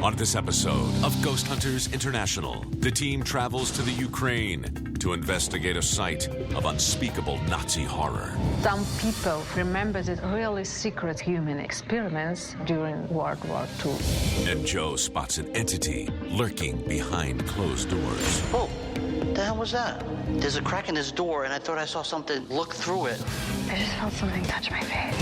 On this episode of Ghost Hunters International, the team travels to the Ukraine to investigate a site of unspeakable Nazi horror. Some people remember the really secret human experiments during World War II. And Joe spots an entity lurking behind closed doors. Whoa, the hell was that? There's a crack in this door and I thought I saw something look through it. I just felt something touch my face.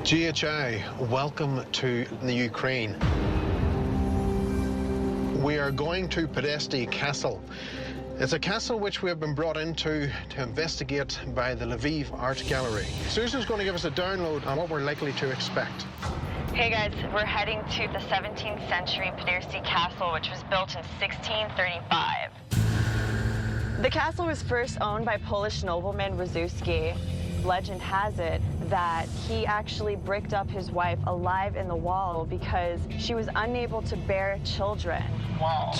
GHI, welcome to the Ukraine. We are going to Підгорецький Castle. It's a castle which we have been brought into to investigate by the Lviv Art Gallery. Susan's going to give us a download on what we're likely to expect. Hey guys, we're heading to the 17th century Підгорецький Castle, which was built in 1635. The castle was first owned by Polish nobleman Wysocki. Legend has it that he actually bricked up his wife alive in the wall because she was unable to bear children. Wow.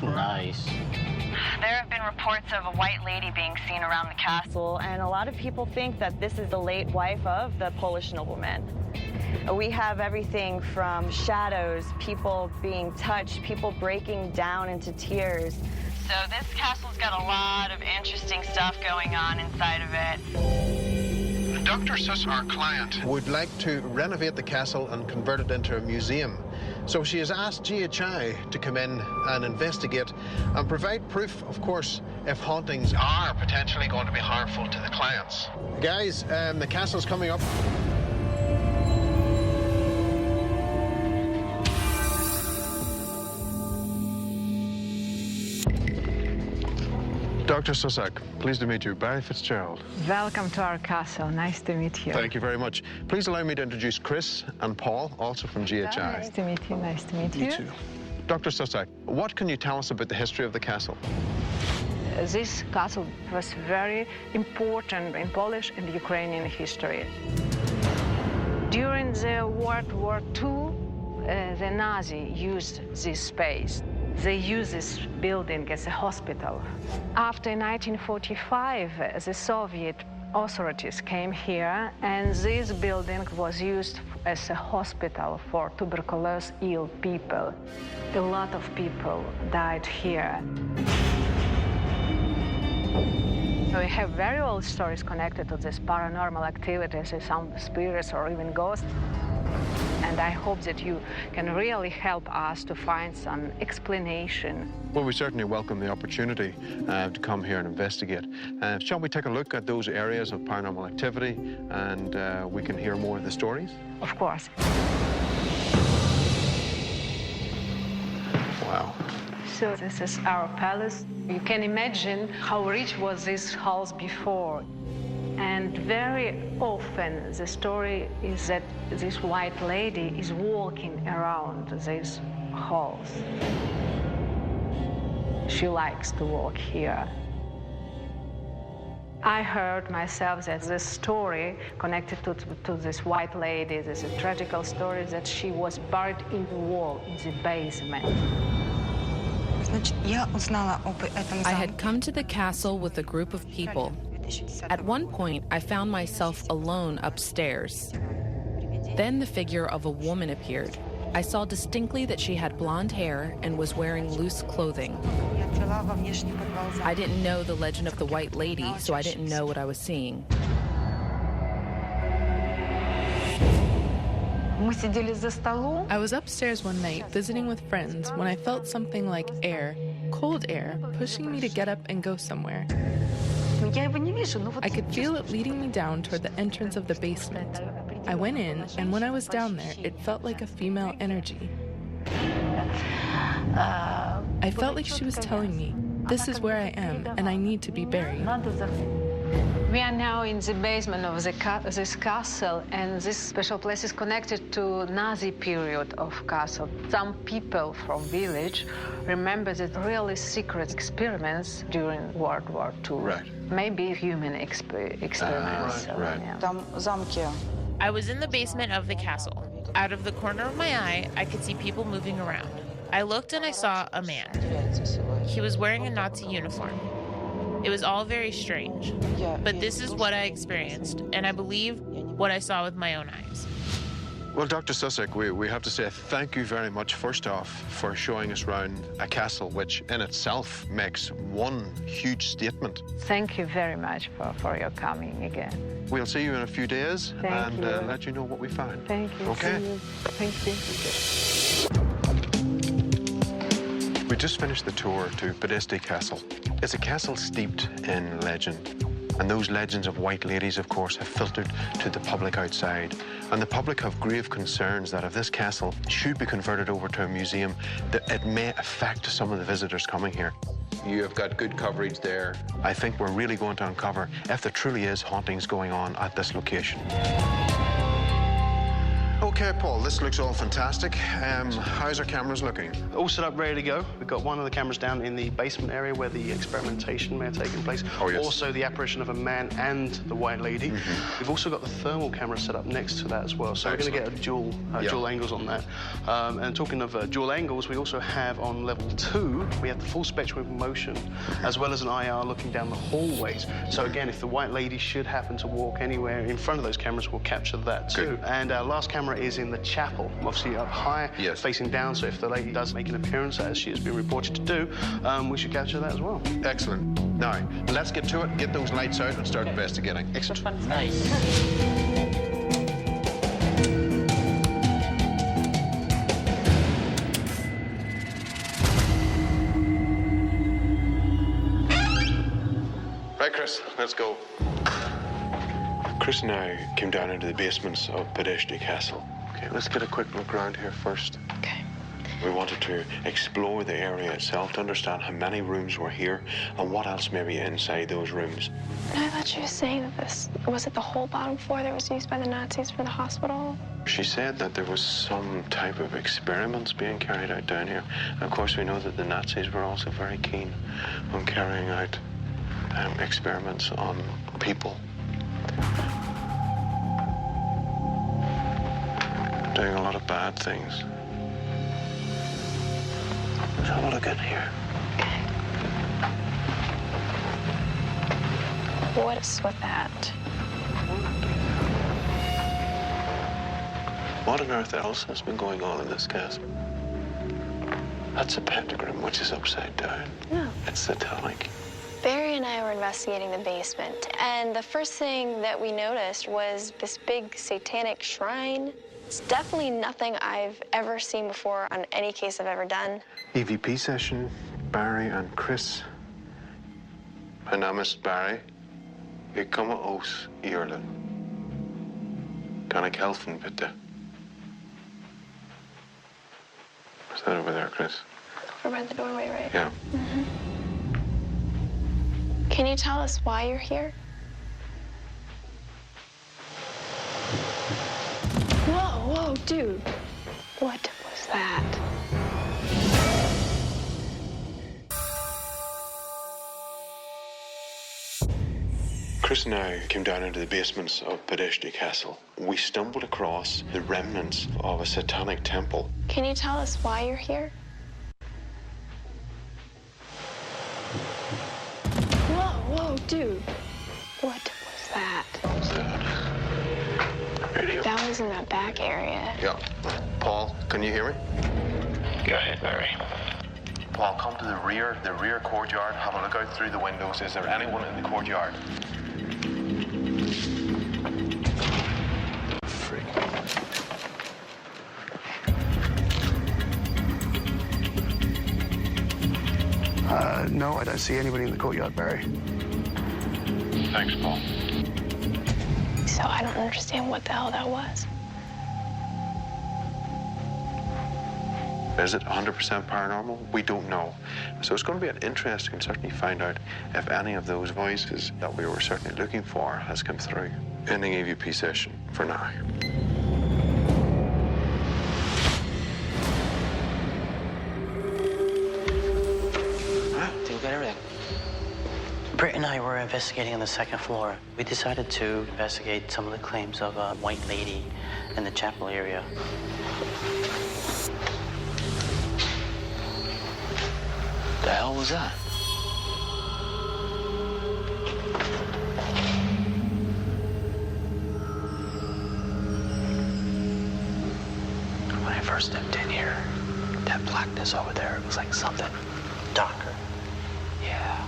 Nice. There have been reports of a white lady being seen around the castle, and a lot of people think that this is the late wife of the Polish nobleman. We have everything from shadows, people being touched, people breaking down into tears. So this castle's got a lot of interesting stuff going on inside of it. Dr. Sus, our client, would like to renovate the castle and convert it into a museum. So she has asked GHI to come in and investigate and provide proof, of course, if hauntings are potentially going to be harmful to the clients. Guys, the castle's coming up. Dr. Sусак, pleased to meet you. Barry Fitzgerald. Welcome to our castle. Nice to meet you. Thank you very much. Please allow me to introduce Chris and Paul, also from GHI. Nice to meet you. Nice to meet you. You too. Dr. Sусак, what can you tell us about the history of the castle? This castle was very important in Polish and Ukrainian history. During the World War II, the Nazi used this space. They used this building as a hospital. After 1945, the Soviet authorities came here, and this building was used as a hospital for tuberculosis ill people. A lot of people died here. We have very old stories connected to this paranormal activities, some spirits or even ghosts. And I hope that you can really help us to find some explanation. Well, we certainly welcome the opportunity to come here and investigate. Shall we take a look at those areas of paranormal activity and we can hear more of the stories? Of course. Wow. So this is our palace. You can imagine how rich was this house before. And very often the story is that this white lady is walking around these halls. She likes to walk here. I heard myself that this story connected to this white lady, this tragical story that she was buried in the wall, in the basement. I had come to the castle with a group of people. At one point, I found myself alone upstairs. Then the figure of a woman appeared. I saw distinctly that she had blonde hair and was wearing loose clothing. I didn't know the legend of the white lady, so I didn't know what I was seeing. I was upstairs one night visiting with friends when I felt something like air, cold air, pushing me to get up and go somewhere. I could feel it leading me down toward the entrance of the basement. I went in, and when I was down there, it felt like a female energy. I felt like she was telling me, this is where I am, and I need to be buried. We are now in the basement of this castle, and this special place is connected to Nazi period of castle. Some people from village remember the really secret experiments during World War II. Right. Maybe human experiments. Right. Yeah. I was in the basement of the castle. Out of the corner of my eye, I could see people moving around. I looked and I saw a man. He was wearing a Nazi uniform. It was all very strange, but this is what I experienced, and I believe what I saw with my own eyes. Well, Dr. Sussak, we have to say thank you very much, first off, for showing us around a castle, which in itself makes one huge statement. Thank you very much for your coming again. We'll see you in a few days Thank you. Let you know what we found. Thank you. Okay. See you. Thank you. We just finished the tour to Підгорецький Castle. It's a castle steeped in legend. And those legends of white ladies, of course, have filtered to the public outside. And the public have grave concerns that if this castle should be converted over to a museum, that it may affect some of the visitors coming here. You have got good coverage there. I think we're really going to uncover if there truly is hauntings going on at this location. Okay, Paul, this looks all fantastic. How's our cameras looking? All set up, ready to go. We've got one of the cameras down in the basement area where the experimentation may have taken place. Oh, yes. Also, the apparition of a man and the white lady. We've also got the thermal camera set up next to that as well. So Excellent. we're going to get dual angles on that. And talking of dual angles, we also have on level 2, we have the full spectrum of motion, as well as an IR looking down the hallways. So again, if the white lady should happen to walk anywhere in front of those cameras, we'll capture that too. Good. And our last camera is in the chapel, obviously up high, Yes. facing down, so if the lady does make an appearance, as she has been reported to do, we should capture that as well. Excellent. Now, let's get to it, get those lights out and start investigating. Excellent. Right, Chris, let's go. Chris and I came down into the basements of Підгорецький Castle. Okay, let's get a quick look around here first. Okay. We wanted to explore the area itself to understand how many rooms were here and what else may be inside those rooms. I thought you were saying that this, was it the whole bottom floor that was used by the Nazis for the hospital? She said that there was some type of experiments being carried out down here. And of course, we know that the Nazis were also very keen on carrying out experiments on people. Doing a lot of bad things. There's a lot of good here. What is with that? What on earth else has been going on in this castle? That's a pentagram, which is upside down. No. It's satanic. Barry and I were investigating the basement, and the first thing that we noticed was this big satanic shrine. It's definitely nothing I've ever seen before on any case I've ever done. EVP session, Barry and Chris. Mijn naam is Barry. Ik kom uit Ierland. Kan ik helpen, bitte? Is that over there, Chris? Over by the doorway, right? Yeah. Can you tell us why you're here? Whoa, dude. What was that? Chris and I came down into the basements of Підгорецький Castle. We stumbled across the remnants of a satanic temple. Can you tell us why you're here? Whoa, dude. What was that? Radio. That was in that back area. Yeah. Paul, can you hear me? Go ahead, Barry. Paul, come to the rear courtyard. Have a look out through the windows. Is there anyone in the courtyard? Freak. No, I don't see anybody in the courtyard, Barry. Thanks, Paul. So I don't understand what the hell that was. Is it 100% paranormal? We don't know. So it's going to be interesting to certainly find out if any of those voices that we were certainly looking for has come through. Ending AVP session for now. Did we get everything? Britt and I were investigating on the second floor. We decided to investigate some of the claims of a white lady in the chapel area. The hell was that? When I first stepped in here, that blackness over there, it was like something Darker. Yeah.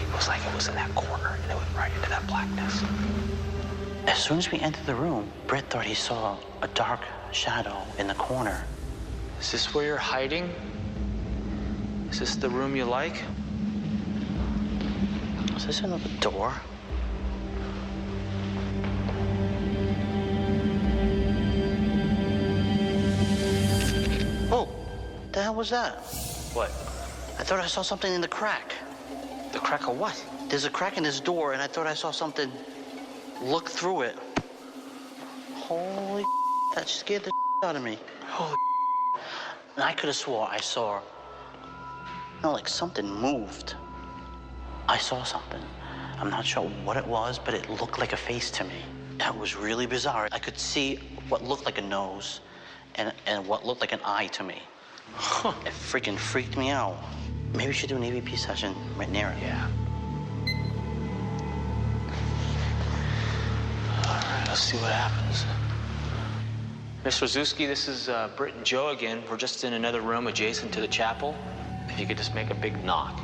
It was like it was in that corner, and it went right into that blackness. As soon as we entered the room, Britt thought he saw a dark shadow in the corner. Is this where you're hiding? Is this the room you like? Is this another door? Oh, the hell was that? What? I thought I saw something in the crack. The crack of what? There's a crack in this door, and I thought I saw something look through it. Holy that scared the out of me. Holy And I could have swore I saw, like something moved. I saw something. I'm not sure what it was, but it looked like a face to me. That was really bizarre. I could see what looked like a nose and what looked like an eye to me. Huh. It freaking freaked me out. Maybe we should do an AVP session right near it. Yeah. All right, let's see what happens. Mr. Zuski, this is Britt and Joe again. We're just in another room adjacent to the chapel. If you could just make a big knock.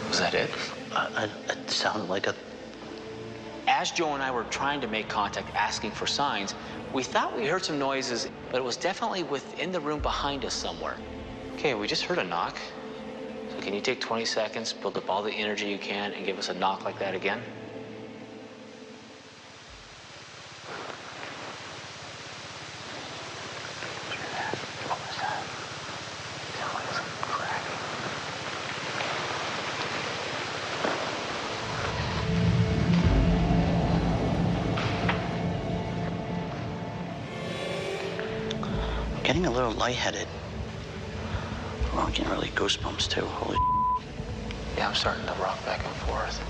Was that it? It sounded like a... As Joe and I were trying to make contact, asking for signs, we thought we heard some noises, but it was definitely within the room behind us somewhere. Okay, we just heard a knock. So can you take 20 seconds, build up all the energy you can, and give us a knock like that again? What was that? Sounded like some crack. Getting a little lightheaded. Oh, I'm getting really goosebumps too. Holy Yeah, I'm starting to rock back and forth.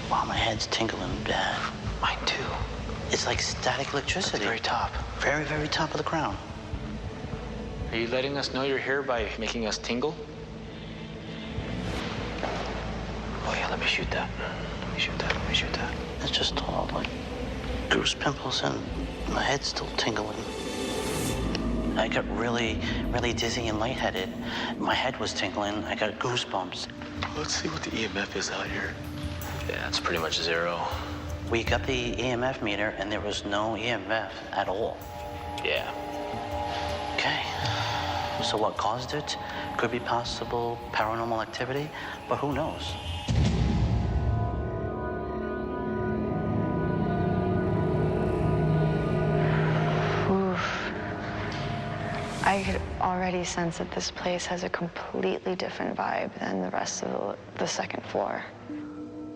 wow, my head's tingling bad. Mine too. It's like static electricity. At the very top. Very, very top of the crown. Are you letting us know you're here by making us tingle? Oh yeah, let me shoot that. Let me shoot that. Let me shoot that. It's just all like goose pimples and my head's still tingling. I got really, really dizzy and lightheaded. My head was tingling. I got goosebumps. Let's see what the EMF is out here. Yeah, it's pretty much zero. We got the EMF meter and there was no EMF at all. Yeah. Okay. So what caused it? Could be possible paranormal activity, but who knows? I could already sense that this place has a completely different vibe than the rest of the second floor.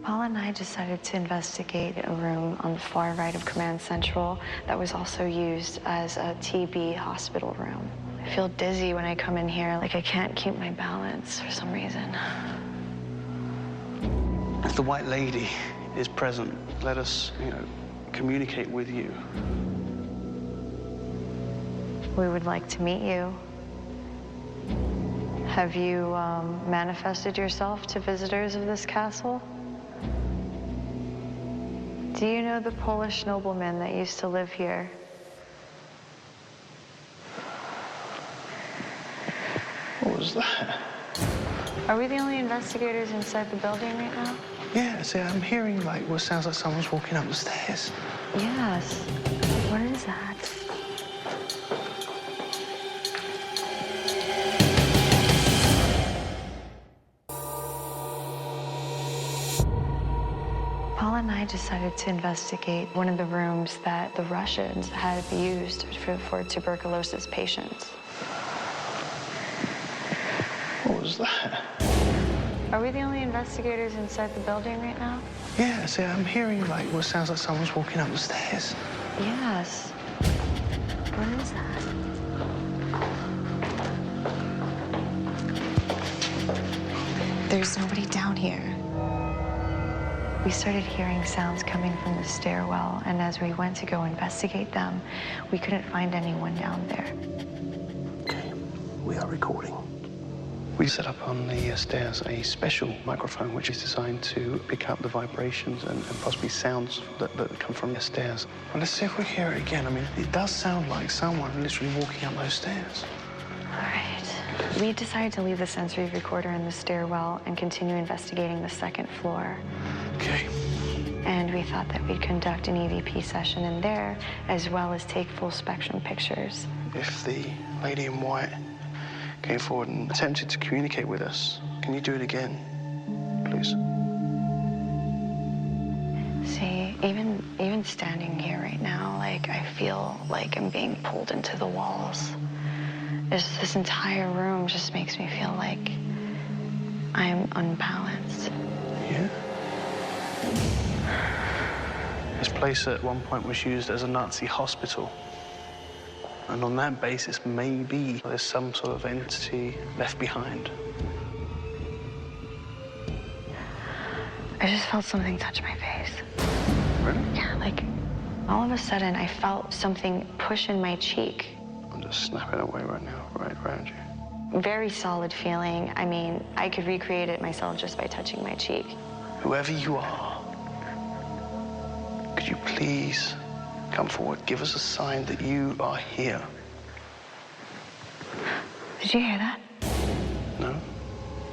Paul and I decided to investigate a room on the far right of Command Central that was also used as a TB hospital room. I feel dizzy when I come in here, like I can't keep my balance for some reason. If the white lady is present, let us, communicate with you. We would like to meet you. Have you manifested yourself to visitors of this castle? Do you know the Polish nobleman that used to live here? What was that? Are we the only investigators inside the building right now? Yeah, see, I'm hearing what sounds like someone's walking up the stairs. Yes. What is that? and I decided to investigate one of the rooms that the Russians had used for tuberculosis patients. What was that? Are we the only investigators inside the building right now? Yeah, see, I'm hearing like what sounds like someone's walking up the stairs. Yes. What is that? There's nobody down here. We started hearing sounds coming from the stairwell, and as we went to go investigate them, we couldn't find anyone down there. Okay, we are recording. We set up on the stairs a special microphone which is designed to pick up the vibrations and possibly sounds that come from the stairs. Well, let's see if we hear it again. I mean, it does sound like someone literally walking up those stairs. All right. We decided to leave the sensory recorder in the stairwell and continue investigating the second floor. Okay. And we thought that we'd conduct an EVP session in there, as well as take full spectrum pictures. If the lady in white came forward and attempted to communicate with us, can you do it again, please? See, even standing here right now, like, I feel like I'm being pulled into the walls. This entire room just makes me feel like I'm unbalanced. Yeah? This place at one point was used as a Nazi hospital. And on that basis, maybe there's some sort of entity left behind. I just felt something touch my face. Really? Yeah, like, all of a sudden, I felt something push in my cheek. I'm just snapping away right now, right around you. Very solid feeling. I mean, I could recreate it myself just by touching my cheek. Whoever you are, could you please come forward, give us a sign that you are here? Did you hear that? No?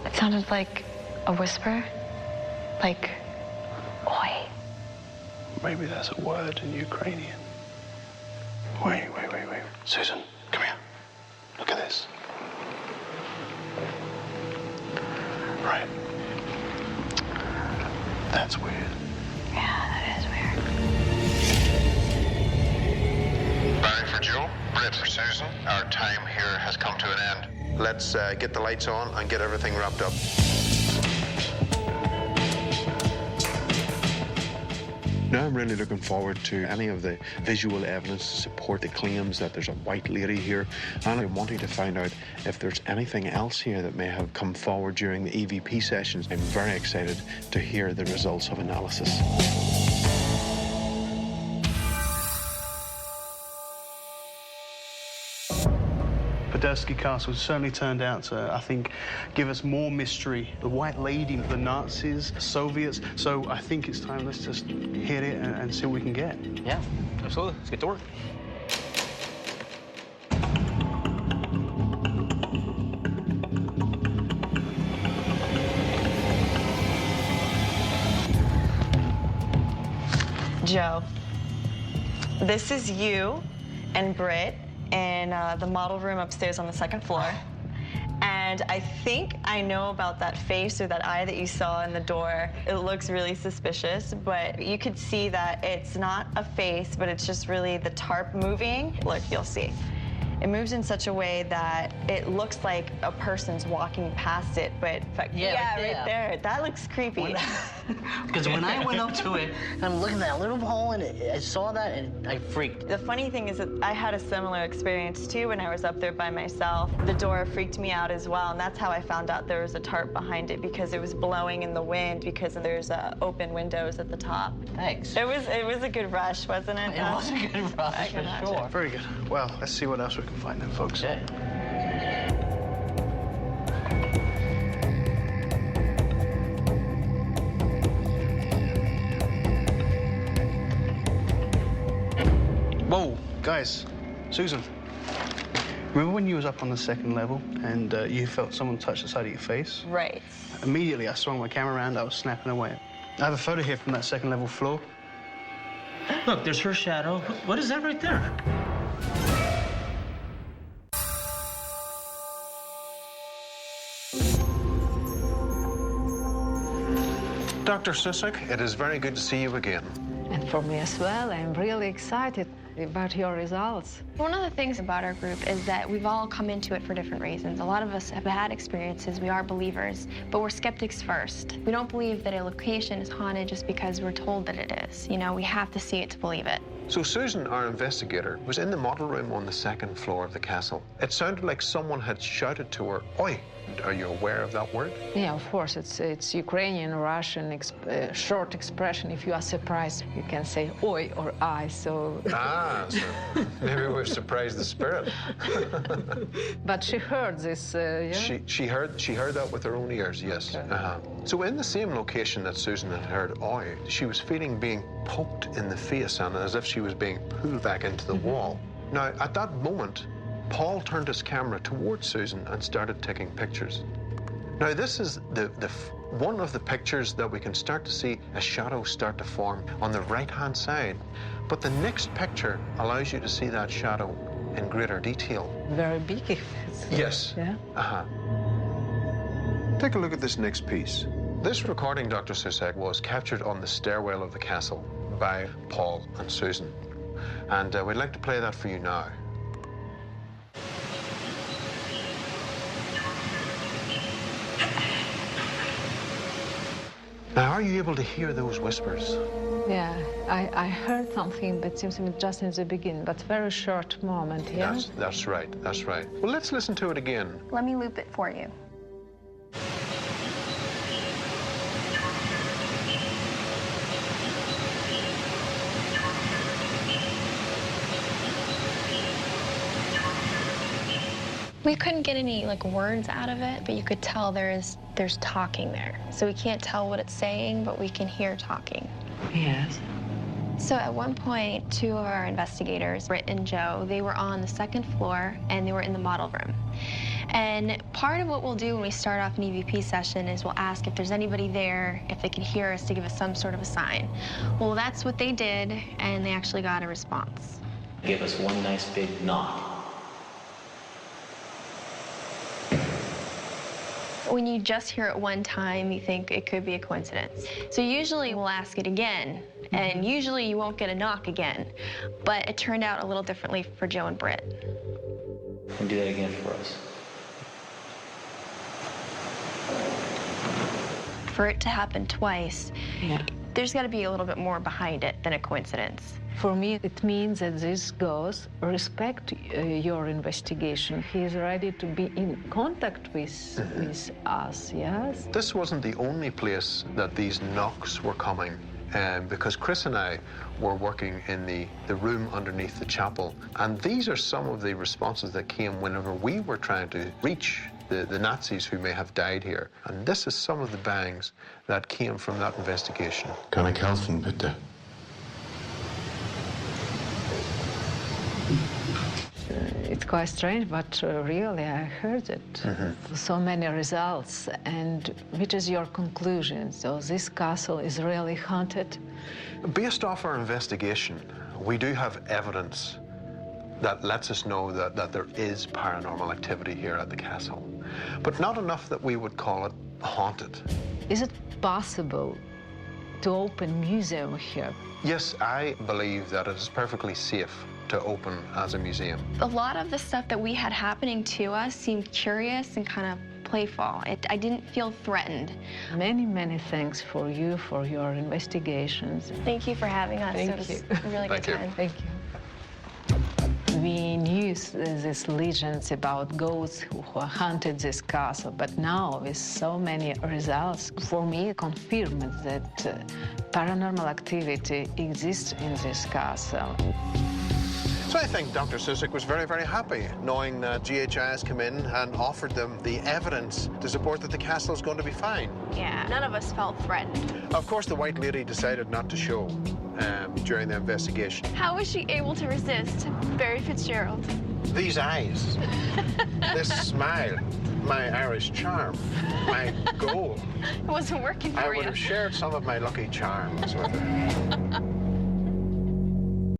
It sounded like a whisper, like, oi. Maybe that's a word in Ukrainian. Wait. Susan, come here. Look at this. Right. That's weird. Yeah, that is weird. Barry for Joe, Brett for Susan. Our time here has come to an end. Let's get the lights on and get everything wrapped up. Now I'm really looking forward to any of the visual evidence to support the claims that there's a white lady here, and I'm wanting to find out if there's anything else here that may have come forward during the EVP sessions. I'm very excited to hear the results of analysis. Підгорецький Castle certainly turned out to, I think, give us more mystery. The White Lady, the Nazis, the Soviets. So I think it's time, let's just hit it and see what we can get. Yeah, absolutely. Let's get to work. Joe, this is you and Britt in the model room upstairs on the second floor. And I think I know about that face or that eye that you saw in the door. It looks really suspicious, but you could see that it's not a face, but it's just really the tarp moving. Look, you'll see. It moves in such a way that it looks like a person's walking past it, but yeah, right there. That looks creepy. Because when I went up to it, I'm looking at that little hole, and I saw that, and I freaked. The funny thing is that I had a similar experience, too, when I was up there by myself. The door freaked me out as well, and that's how I found out there was a tarp behind it, because it was blowing in the wind, because there's open windows at the top. Thanks. It was a good rush, wasn't it? It was a good rush, for sure. Very good. Well, let's see what else we can find then, folks. Okay. Whoa, guys, Susan. Remember when you was up on the second level and you felt someone touch the side of your face? Right. Immediately, I swung my camera around, I was snapping away. I have a photo here from that second level floor. Look, there's her shadow. What is that right there? Dr. Sусак, it is very good to see you again. And for me as well, I'm really excited about your results. One of the things about our group is that we've all come into it for different reasons. A lot of us have had experiences, we are believers, but we're skeptics first. We don't believe that a location is haunted just because we're told that it is. You know, we have to see it to believe it. So Susan, our investigator, was in the model room on the second floor of the castle. It sounded like someone had shouted to her, "Oi!" Are you aware of that word? Yeah, of course. It's Ukrainian, Russian short expression. If you are surprised, you can say "oi" or "I." So. Ah, so maybe we've surprised the spirit. But she heard this. Yeah? She heard that with her own ears. Yes. Okay. So in the same location that Susan had heard "oi," she was feeling being poked in the face and as if she was being pulled back into the wall. Now, at that moment, Paul turned his camera towards Susan and started taking pictures. Now, this is one of the pictures that we can start to see a shadow start to form on the right-hand side. But the next picture allows you to see that shadow in greater detail. Very big. Yes. Yeah. Take a look at this next piece. This recording, Dr. Susak, was captured on the stairwell of the castle by Paul and Susan. And we'd like to play that for you now. Now, are you able to hear those whispers? Yeah, I heard something, but seems to me just in the beginning, but very short moment, yeah? That's right, that's right. Well, let's listen to it again. Let me loop it for you. We couldn't get any words out of it, but you could tell there's talking there. So we can't tell what it's saying, but we can hear talking. Yes. So at one point, two of our investigators, Britt and Joe, they were on the second floor and they were in the model room. And part of what we'll do when we start off an EVP session is we'll ask if there's anybody there, if they can hear us, to give us some sort of a sign. Well, that's what they did, and they actually got a response. Give us one nice big knock. When you just hear it one time, you think it could be a coincidence. So usually we'll ask it again, and usually you won't get a knock again. But it turned out a little differently for Joe and Britt. And do that again for us. For it to happen twice, there's got to be a little bit more behind it than a coincidence. For me, it means that this ghost respects your investigation. He is ready to be in contact with us, yes? This wasn't the only place that these knocks were coming, because Chris and I were working in the room underneath the chapel, and these are some of the responses that came whenever we were trying to reach the Nazis who may have died here. And this is some of the bangs that came from that investigation. Kann ich helfen, bitte? It's quite strange, but really I heard it. So many results. And which is your conclusion? So this castle is really haunted? Based off our investigation, we do have evidence that lets us know that there is paranormal activity here at the castle, but not enough that we would call it haunted. Is it possible to open a museum here? Yes, I believe that it is perfectly safe to open as a museum. A lot of the stuff that we had happening to us seemed curious and kind of playful. I didn't feel threatened. Many, many thanks for you, for your investigations. Thank you for having us. Thank it was you. a really good time. Thank you. We knew these legends about ghosts who haunted this castle, but now with so many results, for me, confirmed that paranormal activity exists in this castle. So I think Dr. Susak was very, very happy knowing that GHI has come in and offered them the evidence to support that the castle is going to be fine. Yeah, none of us felt threatened. Of course, the White Lady decided not to show during the investigation. How was she able to resist Barry Fitzgerald? These eyes, this smile, my Irish charm, my goal. It wasn't working for you. I would have shared some of my lucky charms with her.